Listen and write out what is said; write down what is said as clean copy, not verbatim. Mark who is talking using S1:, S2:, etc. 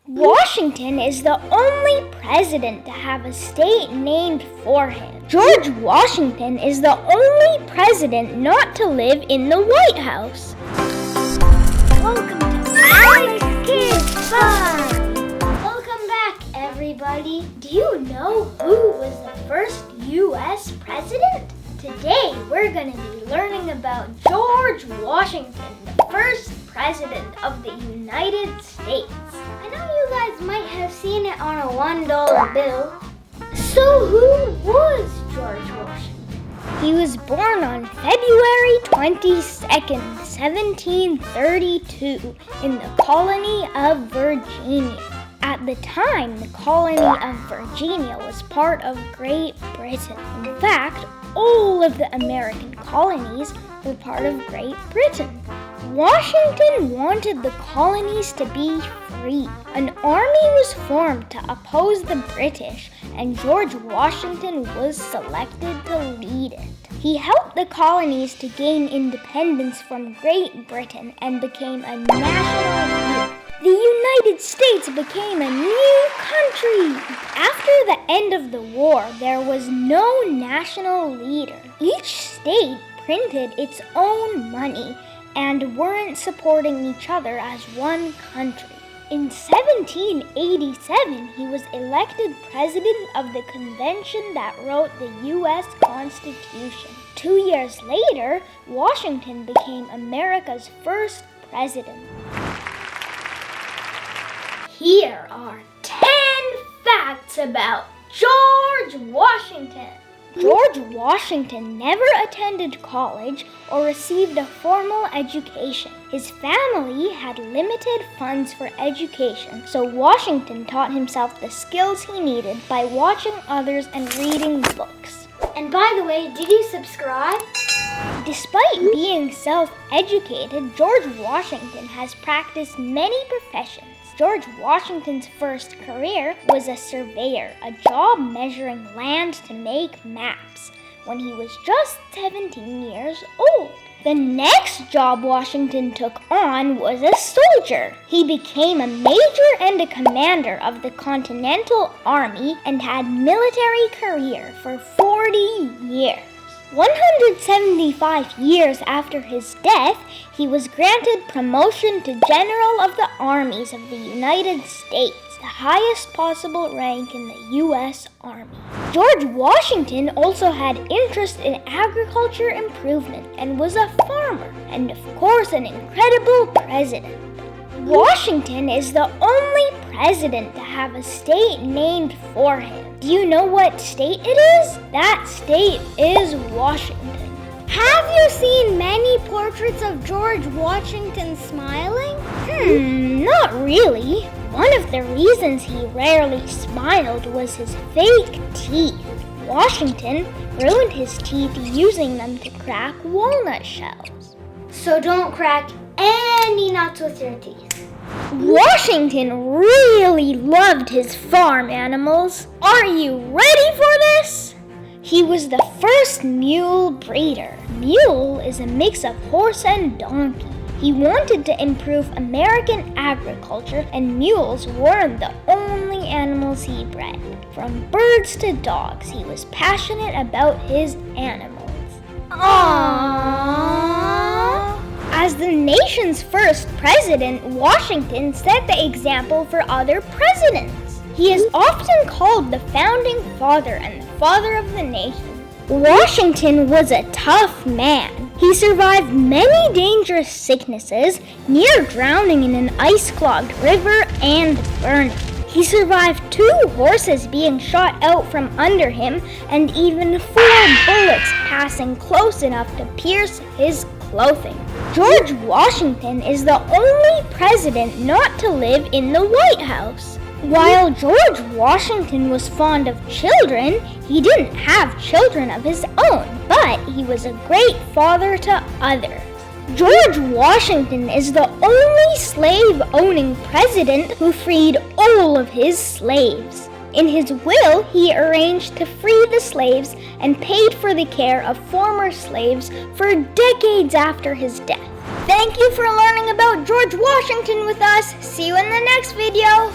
S1: Washington is the only president to have a state named for him. George Washington is the only president not to live in the White House. Welcome to Alex Kids Fun! Welcome back, everybody. Do you know who was the first U.S. president? Today, we're going to be learning about George Washington, the first president of the United States. I know you guys might have seen it on a $1 bill. So who was George Washington? He was born on February 22nd, 1732 in the colony of Virginia. At the time, the colony of Virginia was part of Great Britain. In fact, all of the American colonies were part of Great Britain. Washington wanted the colonies to be free. An army was formed to oppose the British, and George Washington was selected to lead it. He helped the colonies to gain independence from Great Britain and became a national leader. The United States became a new country. After the end of the war, there was no national leader. Each state printed its own money and weren't supporting each other as one country. In 1787, he was elected president of the convention that wrote the U.S. Constitution. 2 years later, Washington became America's first president. Here are 10 facts about George Washington. George Washington never attended college or received a formal education. His family had limited funds for education, so Washington taught himself the skills he needed by watching others and reading books. And by the way, did you subscribe? Despite being self-educated, George Washington has practiced many professions. George Washington's first career was a surveyor, a job measuring land to make maps, when he was just 17 years old. The next job Washington took on was a soldier. He became a major and a commander of the Continental Army and had military career for 40 years. 175 years after his death, he was granted promotion to General of the Armies of the United States, the highest possible rank in the U.S. Army. George Washington also had interest in agriculture improvement and was a farmer, and of course an incredible president. Washington is the only president to have a state named for him. Do you know what state it is? That state is Washington. Have you seen many portraits of George Washington smiling? Not really. One of the reasons he rarely smiled was his fake teeth. Washington ruined his teeth using them to crack walnut shells. So don't crack any nuts with your teeth. Washington really loved his farm animals. Are you ready for this? He was the first mule breeder. Mule is a mix of horse and donkey. He wanted to improve American agriculture, and mules weren't the only animals he bred. From birds to dogs, he was passionate about his animals. Aww! As the nation's first president, Washington set the example for other presidents. He is often called the founding father and the father of the nation. Washington was a tough man. He survived many dangerous sicknesses, near drowning in an ice-clogged river and burning. He survived 2 horses being shot out from under him and even 4 bullets passing close enough to pierce his clothing. George Washington is the only president not to live in the White House. While George Washington was fond of children, he didn't have children of his own, but he was a great father to others. George Washington is the only slave-owning president who freed all of his slaves. In his will, he arranged to free the slaves and paid for the care of former slaves for decades after his death. Thank you for learning about George Washington with us. See you in the next video.